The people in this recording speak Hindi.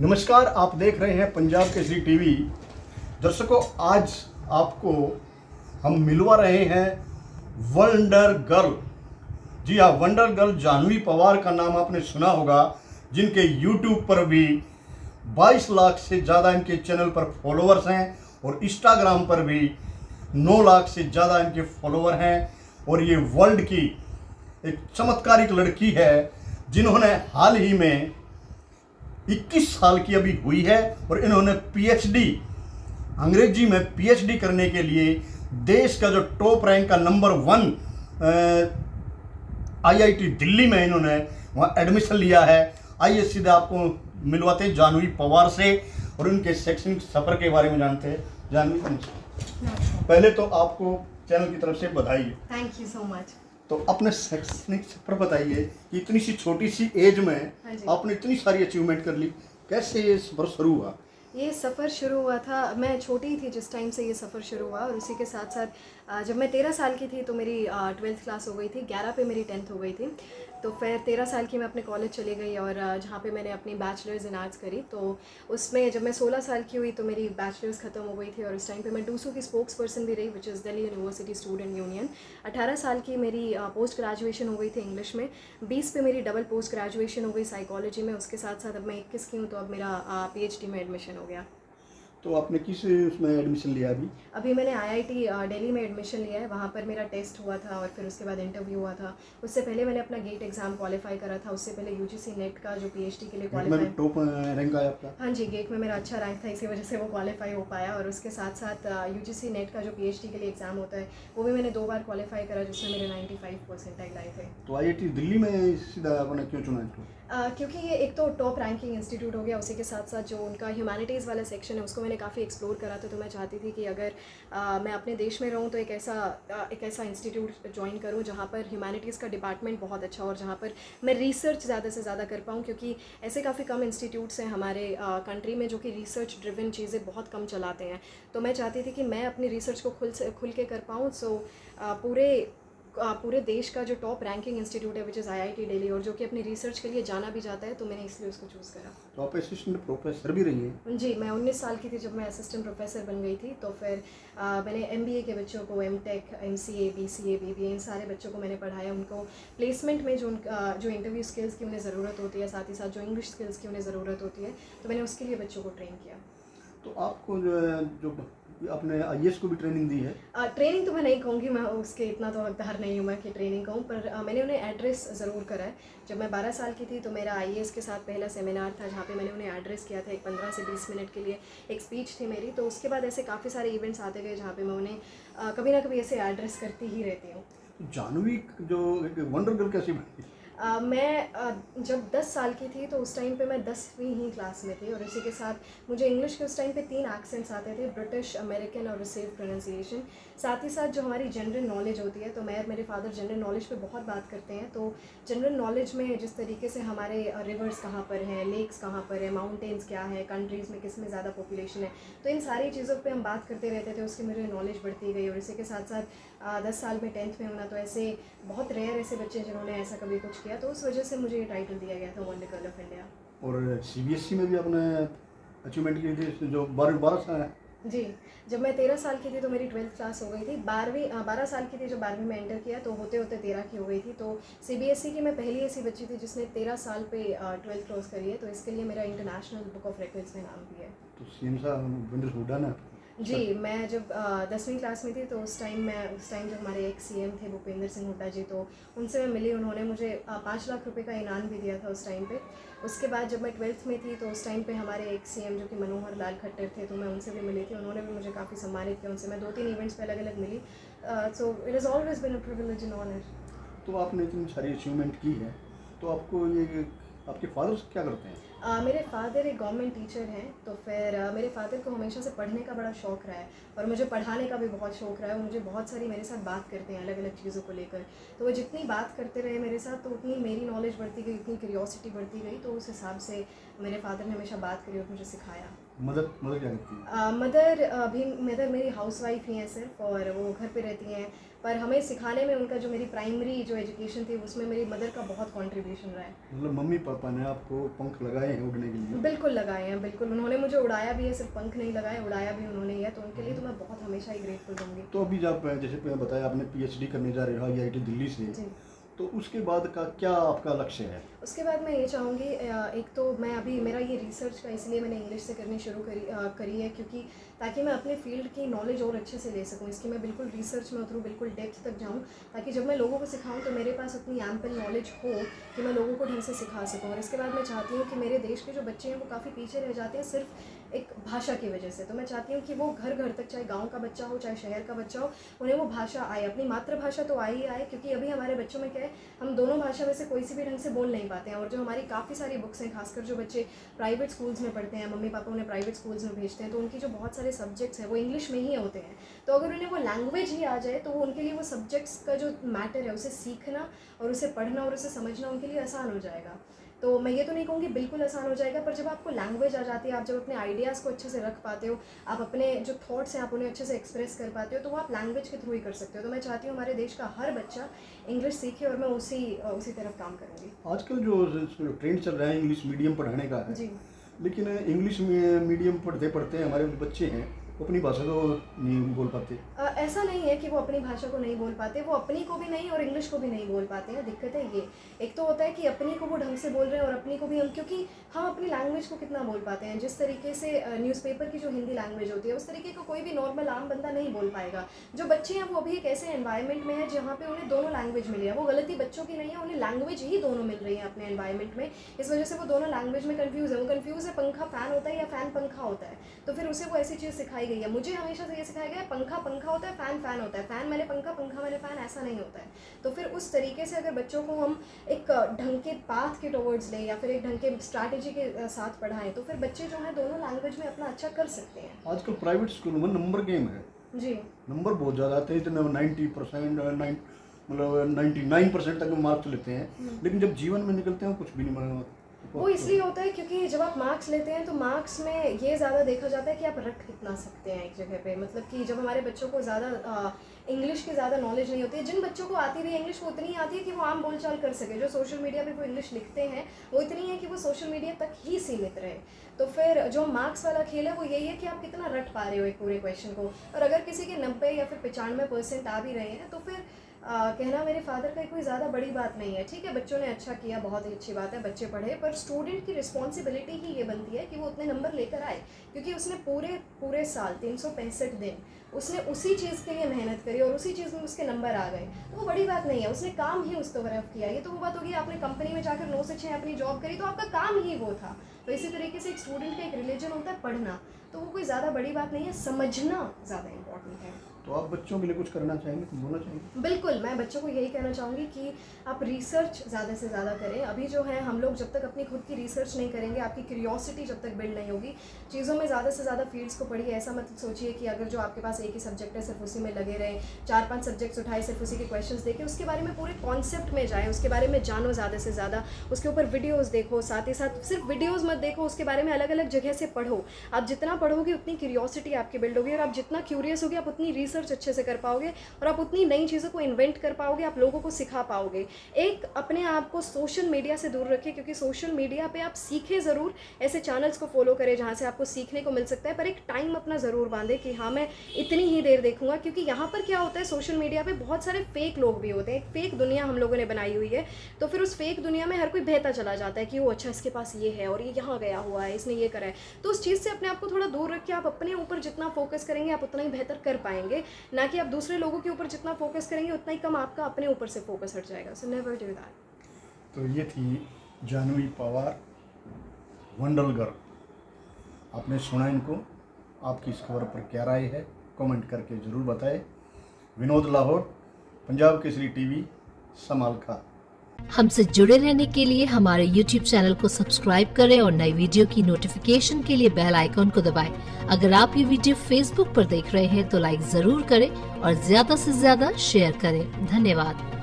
नमस्कार, आप देख रहे हैं पंजाब केसरी टीवी। दर्शकों, आज आपको हम मिलवा रहे हैं वंडर गर्ल। जी हाँ, वंडर गर्ल जाह्नवी पवार का नाम आपने सुना होगा, जिनके यूट्यूब पर भी 22 लाख से ज़्यादा इनके चैनल पर फॉलोअर्स हैं और इंस्टाग्राम पर भी 9 लाख से ज़्यादा इनके फॉलोअर हैं। और ये वर्ल्ड की एक चमत्कारिक लड़की है, जिन्होंने हाल ही में 21 साल की अभी हुई है और इन्होंने पीएचडी, अंग्रेजी में पीएचडी करने के लिए देश का जो टॉप रैंक का नंबर 1 आईआईटी दिल्ली में इन्होंने वहाँ एडमिशन लिया है। आइए सीधे आपको मिलवाते हैं जाह्नवी पवार से और उनके शैक्षणिक सफ़र के बारे में जानते हैं। जाह्नवी, पहले तो आपको चैनल की तरफ से बधाई। Thank you so much. तो अपने शैक्षणिक सफर बताइए कि इतनी सी छोटी सी एज में आपने इतनी सारी अचीवमेंट कर ली, कैसे ये सफर शुरू हुआ? ये सफ़र शुरू हुआ था, मैं छोटी थी जिस टाइम से ये सफ़र शुरू हुआ, और उसी के साथ साथ जब मैं 13 साल की थी तो मेरी 12th क्लास हो गई थी, 11 पे मेरी 10th हो गई थी। तो फिर 13 साल की मैं अपने कॉलेज चली गई और जहाँ पे मैंने अपनी बैचलर्स इन आर्ट्स करी। तो उसमें जब मैं 16 साल की हुई तो मेरी बैचलर्स ख़त्म हो गई थी और उस टाइम पे मैं डूसू की स्पोक्स पर्सन भी रही, which is Delhi university student union. 18 साल की मेरी पोस्ट ग्रेजुएशन हो गई थी इंग्लिश में, 20 पे मेरी डबल पोस्ट ग्रेजुएशन हो गई साइकोलॉजी में। उसके साथ साथ अब मैं 21 की हूँ तो अब मेरा PhD में एडमिशन हो गया। तो आपने किस उसमें एडमिशन लिया? अभी मैंने IIT दिल्ली में एडमिशन लिया है। वहाँ पर मेरा टेस्ट हुआ था और फिर उसके बाद इंटरव्यू हुआ था। उससे पहले मैंने अपना गेट एग्जाम क्वालिफाई करा था। उससे पहले UGC नेट का जो PhD के लिए क्वालिफाई, टॉप रैंक आया आपका? हाँ जी, गेट में मेरा अच्छा रैंक था, इसी वजह से वो क्वालिफाई हो पाया। और उसके साथ साथ UGC नेट का जो PhD के लिए एग्ज़ाम होता है वो भी मैंने 2 बार क्वालिफाई करा, जिसमें मेरे 95 परसेंटाइल आए थे। तो IIT दिल्ली में सीधा आपने क्यों चुना इसको? क्योंकि ये एक तो टॉप रैंकिंग इंस्टीट्यूट हो गया, उसी के साथ साथ जो उनका ह्यूमैनिटीज़ वाला सेक्शन है उसको मैंने काफ़ी एक्सप्लोर करा था। तो मैं चाहती थी कि अगर मैं अपने देश में रहूँ तो एक ऐसा इंस्टीट्यूट ज्वाइन करूँ जहाँ पर ह्यूमैनिटीज़ का डिपार्टमेंट बहुत अच्छा हो और जहाँ पर मैं रिसर्च ज़्यादा से ज़्यादा कर पाऊँ, क्योंकि ऐसे काफ़ी कम इंस्टीट्यूट्स हैं हमारे कंट्री में जो कि रिसर्च ड्रिवन चीज़ें बहुत कम चलाते हैं। तो मैं चाहती थी कि मैं अपनी रिसर्च को खुल के कर पाऊँ। सो पूरे देश का जो टॉप रैंकिंग इंस्टीट्यूट है विच इज़ IIT दिल्ली, और जो कि अपनी रिसर्च के लिए जाना भी जाता है, तो मैंने इसलिए उसको चूज़ करा। तो आप असिस्टेंट प्रोफेसर भी रही हैं? जी, मैं 19 साल की थी जब मैं असिस्टेंट प्रोफेसर बन गई थी। तो फिर मैंने MBA के बच्चों को, MTech, MCA, BCA, BBA, इन सारे बच्चों को मैंने पढ़ाया। उनको प्लेसमेंट में जो इंटरव्यू स्किल्स की उन्हें ज़रूरत होती है, साथ ही साथ जो इंग्लिश स्किल्स की उन्हें ज़रूरत होती है, तो मैंने उसके लिए बच्चों को ट्रेन किया। तो आपको जो आपने IAS को भी ट्रेनिंग दी है? ट्रेनिंग तो मैं नहीं कहूँगी, मैं उसके इतना तो हकदार नहीं हूँ मैं कि ट्रेनिंग कहूँ, पर मैंने उन्हें एड्रेस ज़रूर करा है। जब मैं 12 साल की थी तो मेरा IAS के साथ पहला सेमिनार था, जहाँ पे मैंने उन्हें एड्रेस किया था। एक 15 से 20 मिनट के लिए एक स्पीच थी मेरी। तो उसके बाद ऐसे काफ़ी सारे इवेंट्स आते गए जहाँ पर मैं उन्हें कभी ना कभी ऐसे एड्रेस करती ही रहती हूँ। जाह्नवी जो वंडर गर्ल कैसे बनी? मैं जब 10 साल की थी तो उस टाइम पे मैं 10वीं ही क्लास में थी, और इसी के साथ मुझे इंग्लिश के उस टाइम पे 3 एक्सेंट्स आते थे, ब्रिटिश, अमेरिकन और रिसीव प्रोनाउंसिएशन। साथ ही साथ जो हमारी जनरल नॉलेज होती है, तो मैं और मेरे फादर जनरल नॉलेज पे बहुत बात करते हैं। तो जनरल नॉलेज में जिस तरीके से हमारे रिवर्स कहाँ पर हैं, लेक्स कहाँ पर है, माउंटेन्स क्या है, कंट्रीज़ में किस में ज़्यादा पॉपुलेशन है, तो इन सारी चीज़ों पर हम बात करते रहते थे। उसकी मेरी नॉलेज बढ़ती गई। और इसी के साथ साथ 10 साल में 10th में होना, तो ऐसे बहुत रेयर ऐसे बच्चे जिन्होंने ऐसा कभी कुछ किया, तो उस वजह से मुझे ये टाइटल दिया गया था वंडर गर्ल ऑफ इंडिया। और CBSE में भी आपने अचीवमेंट की थी, जो 12 साल है? जी, जब मैं 13 साल की थी तो मेरी 12th क्लास हो गई थी। 12 साल की थी जब 12वीं में एंटर किया, तो होते होते 13 की हो गई थी। तो CBSE की मैं पहली ऐसी बच्ची थी जिसने 13 साल पे 12th क्रॉस करी है, तो इसके लिए मेरा इंटरनेशनल बुक ऑफ रिकॉर्ड्स में नाम भी है। तो CM साहब वंडर हुडा ना? जी, मैं जब 10वीं क्लास में थी तो उस टाइम जब हमारे एक CM थे भूपेंद्र सिंह हुड्डा जी, तो उनसे मैं मिली। उन्होंने मुझे 5 लाख रुपए का इनाम भी दिया था उस टाइम पे। उसके बाद जब मैं 12th में थी तो उस टाइम पे हमारे एक CM जो कि मनोहर लाल खट्टर थे, तो मैं उनसे भी मिली थी। उन्होंने भी मुझे काफ़ी सम्मानित किया। उनसे मैं 2-3 इवेंट्स पे अलग अलग मिली। So it is always been a privilege and honour. तो आपने इतनी सारी अचीवमेंट की है, तो आपको ये आपके फादर क्या करते हैं? मेरे फादर एक गवर्नमेंट टीचर हैं। तो फिर मेरे फादर को हमेशा से पढ़ने का बड़ा शौक़ रहा है और मुझे पढ़ाने का भी बहुत शौक़ रहा है। मुझे बहुत सारी मेरे साथ बात करते हैं अलग अलग चीज़ों को लेकर। तो वो जितनी बात करते रहे मेरे साथ, तो उतनी मेरी नॉलेज बढ़ती गई, उतनी क्यूरियोसिटी बढ़ती गई। तो उस हिसाब से मेरे फादर ने हमेशा बात करी और मुझे सिखाया। मदर मदर क्या करती है? मदर मेरी हाउसवाइफ ही हैं सिर्फ, और वो घर पे रहती हैं, पर हमें सिखाने में उनका जो मेरी प्राइमरी जो एजुकेशन थी उसमें मेरी मदर का बहुत कंट्रीब्यूशन रहा है। मतलब मम्मी पापा ने आपको पंख लगाए हैं उड़ने के लिए? बिल्कुल लगाए हैं, बिल्कुल। उन्होंने मुझे उड़ाया भी है, सिर्फ पंख नहीं लगाए, उड़ाया भी उन्होंने ही है, तो उनके लिए तो मैं बहुत हमेशा ही ग्रेटफुल रहूँगी। तो अभी जब जैसे मैंने बताया आपने PhD करने जा रहे हो IIT दिल्ली से, तो उसके बाद का क्या आपका लक्ष्य है? उसके बाद मैं ये चाहूँगी, एक तो मैं अभी मेरा ये रिसर्च का इसलिए मैंने इंग्लिश से करनी शुरू करी है क्योंकि ताकि मैं अपने फील्ड की नॉलेज और अच्छे से ले सकूँ, इसकी मैं बिल्कुल रिसर्च में उतरूँ, बिल्कुल डेप्थ तक जाऊँ, ताकि जब मैं लोगों को सिखाऊँ तो मेरे पास उतनी एम्पल नॉलेज हो कि मैं लोगों को ढंग से सिखा सकूँ। और इसके बाद मैं चाहती हूँ कि मेरे देश के जो बच्चे हैं वो काफ़ी पीछे रह जाते हैं सिर्फ एक भाषा की वजह से, तो मैं चाहती हूँ कि वो घर घर तक, चाहे गाँव का बच्चा हो चाहे शहर का बच्चा हो, उन्हें वो भाषा आए, अपनी मातृभाषा तो आए ही आए, क्योंकि अभी हमारे बच्चों में क्या है, हम दोनों भाषा में से कोई सी भी ढंग से बोल नहीं पाते हैं। और जो हमारी काफ़ी सारी बुक्स हैं, खासकर जो बच्चे प्राइवेट स्कूल्स में पढ़ते हैं, मम्मी पापा उन्हें प्राइवेट स्कूल्स में भेजते हैं, तो उनकी जो बहुत सारे सब्जेक्ट्स हैं वो इंग्लिश में ही होते हैं। तो अगर उन्हें वो लैंग्वेज ही आ जाए तो वो उनके लिए वो सब्जेक्ट्स का जो मैटर है उसे सीखना और उसे पढ़ना और उसे समझना उनके लिए आसान हो जाएगा। तो मैं ये तो नहीं कहूँगी बिल्कुल आसान हो जाएगा, पर जब आपको लैंग्वेज आ जाती है, आप जब अपने आइडियाज़ को अच्छे से रख पाते हो, आप अपने जो थॉट्स हैं आप उन्हें अच्छे से एक्सप्रेस कर पाते हो, तो वो आप लैंग्वेज के थ्रू ही कर सकते हो। तो मैं चाहती हूँ हमारे देश का हर बच्चा इंग्लिश सीखे और मैं उसी तरफ काम करूँगी। आजकल जो ट्रेंड चल रहा है इंग्लिश मीडियम पढ़ाने का है जी, लेकिन इंग्लिश मीडियम पढ़ते पढ़ते हमारे जो बच्चे हैं वो अपनी भाषा को नहीं बोल पाते। ऐसा नहीं है कि वो अपनी भाषा को नहीं बोल पाते, वो अपनी को भी नहीं और इंग्लिश को भी नहीं बोल पाते हैं। दिक्कत है ये, एक तो होता है कि अपनी को वो ढंग से बोल रहे हैं और अपनी को भी हम, क्योंकि हम अपनी लैंग्वेज को कितना बोल पाते हैं। जिस तरीके से न्यूज़पेपर की जो हिंदी लैंग्वेज होती है उस तरीके को कोई भी नॉर्मल आम बंदा नहीं बोल पाएगा। जो बच्चे हैं वो अभी एक ऐसे एनवायरनमेंट में है जहाँ पे उन्हें दोनों लैंग्वेज मिली है। वो गलती बच्चों की नहीं है, उन्हें लैंग्वेज ही दोनों मिल रही है अपने एनवायरनमेंट में, इस वजह से वो दोनों लैंग्वेज में कन्फ्यूज़ है। वो कन्फ्यूज़ है पंखा फ़ैन होता है या फ़ैन पंखा होता है, तो फिर उसे वो ऐसी चीज़ सिखाई गई है। मुझे हमेशा से ये सिखाया गया है पंखा पंखा होता है, फ़ैन फ़ैन होता है, फ़ैन मैंने पंखा पंखा मैंने फ़ैन, ऐसा नहीं होता है। तो फिर उस तरीके से अगर बच्चों को हम एक ढंग के पाथ के टुवर्ड्स लें या फिर एक ढंग के स्ट्रैटेजी के साथ पढ़ाएं तो फिर बच्चे जो हैं दोनों लैंग्वेज में अपना अच्छा कर सकते हैं। आजकल प्राइवेट स्कूल में नंबर गेम है जी, नंबर बहुत ज़्यादा आते हैं, इतने 90% मतलब 99% तक मार्क्स लेते हैं, लेकिन जब जीवन में निकलते हैं कुछ भी नहीं। वो इसलिए होता है क्योंकि जब आप मार्क्स लेते हैं तो मार्क्स में ये ज़्यादा देखा जाता है कि आप रख कितना सकते हैं एक जगह पे। मतलब कि जब हमारे बच्चों को ज़्यादा इंग्लिश की ज़्यादा नॉलेज नहीं होती है, जिन बच्चों को आती भी है इंग्लिश वो उतनी आती है कि वो आम बोलचाल कर सके। जो सोशल मीडिया पे वो इंग्लिश लिखते हैं वो इतनी है कि वो सोशल मीडिया तक ही सीमित रहे। तो फिर जो मार्क्स वाला खेल है वो यही है कि आप कितना रट पा रहे हो एक पूरे क्वेश्चन को। और अगर किसी के 90 या फिर 95% आ भी रहे हैं तो फिर कहना मेरे फादर का कोई ज़्यादा बड़ी बात नहीं है। ठीक है, बच्चों ने अच्छा किया, बहुत ही अच्छी बात है, बच्चे पढ़े, पर स्टूडेंट की रिस्पॉन्सिबिलिटी ही ये बनती है कि वो उतने नंबर लेकर आए, क्योंकि उसने पूरे साल 365 दिन उसने उसी चीज़ के लिए मेहनत करी और उसी चीज़ में उसके नंबर आ गए, तो वो बड़ी बात नहीं है। उसने काम ही उस तरफ किया। ये तो वो बात होगी आपने कंपनी में जाकर 9 से 6 अपनी जॉब करी तो आपका काम ही वो था। तो इसी तरीके से एक स्टूडेंट का एक रिलीजन होता है पढ़ना, तो वो कोई ज़्यादा बड़ी बात नहीं है, समझना ज़्यादा इंपॉर्टेंट है। तो आप बच्चों के लिए कुछ करना चाहेंगे, कुछ बोलना चाहेंगे? बिल्कुल, मैं बच्चों को यही कहना चाहूँगी कि आप रिसर्च ज़्यादा से ज़्यादा करें। अभी जो है हम लोग जब तक अपनी खुद की रिसर्च नहीं करेंगे, आपकी क्यूरियोसिटी जब तक बिल्ड नहीं होगी, चीज़ों में ज़्यादा से ज़्यादा फील्ड्स को पढ़िए। ऐसा मत सोचिए कि अगर जो आपके पास एक ही सब्जेक्ट है सिर्फ उसी में लगे रहें, 4-5 सब्जेक्ट्स उठाए सिर्फ उसी के क्वेश्चंस देखें, उसके बारे में पूरे कॉन्सेप्ट में जाएँ, उसके बारे में जानो ज़्यादा से ज़्यादा, उसके ऊपर वीडियोज़ देखो, साथ ही साथ सिर्फ वीडियोज़ मत देखो, उसके बारे में अलग अलग जगह से पढ़ो। आप जितना पढ़ोगे उतनी क्यूरियोसिटी आपकी बिल्ड होगी और आप जितना क्यूरियस होगे आप उतनी रिसर्च अच्छे से कर पाओगे और आप उतनी नई चीज़ों को इन्वेंट कर पाओगे, आप लोगों को सिखा पाओगे। एक अपने आप को सोशल मीडिया से दूर रखें, क्योंकि सोशल मीडिया पे आप सीखें ज़रूर, ऐसे चैनल्स को फॉलो करें जहाँ से आपको सीखने को मिल सकता है, पर एक टाइम अपना ज़रूर बांधे कि हाँ मैं इतनी ही देर देखूंगा। क्योंकि यहाँ पर क्या होता है, सोशल मीडिया पे बहुत सारे फेक लोग भी होते हैं, एक फेक दुनिया हम लोगों ने बनाई हुई है। तो फिर उस फेक दुनिया में हर कोई बहता चला जाता है कि वो अच्छा इसके पास ये है और ये यहाँ गया हुआ है, इसने ये करा है। तो उस चीज़ से अपने आप को थोड़ा दूर रख के आप अपने ऊपर जितना फोकस करेंगे आप उतना ही बेहतर कर पाएंगे, ना कि आप दूसरे लोगों के ऊपर जितना फोकस करेंगे उतना ही कम आपका अपने ऊपर से फोकस हट जाएगा। So never do that. तो ये थी जानवी पवार, वंडर गर्ल। आपने सुना इनको, आपकी इस खबर पर क्या राय है कमेंट करके ज़रूर बताएं। विनोद लाहौर, पंजाब केसरी टीवी, समालखा। हमसे जुड़े रहने के लिए हमारे YouTube चैनल को सब्सक्राइब करें और नई वीडियो की नोटिफिकेशन के लिए बेल आइकॉन को दबाएं। अगर आप ये वीडियो Facebook पर देख रहे हैं तो लाइक जरूर करें और ज्यादा से ज्यादा शेयर करें। धन्यवाद।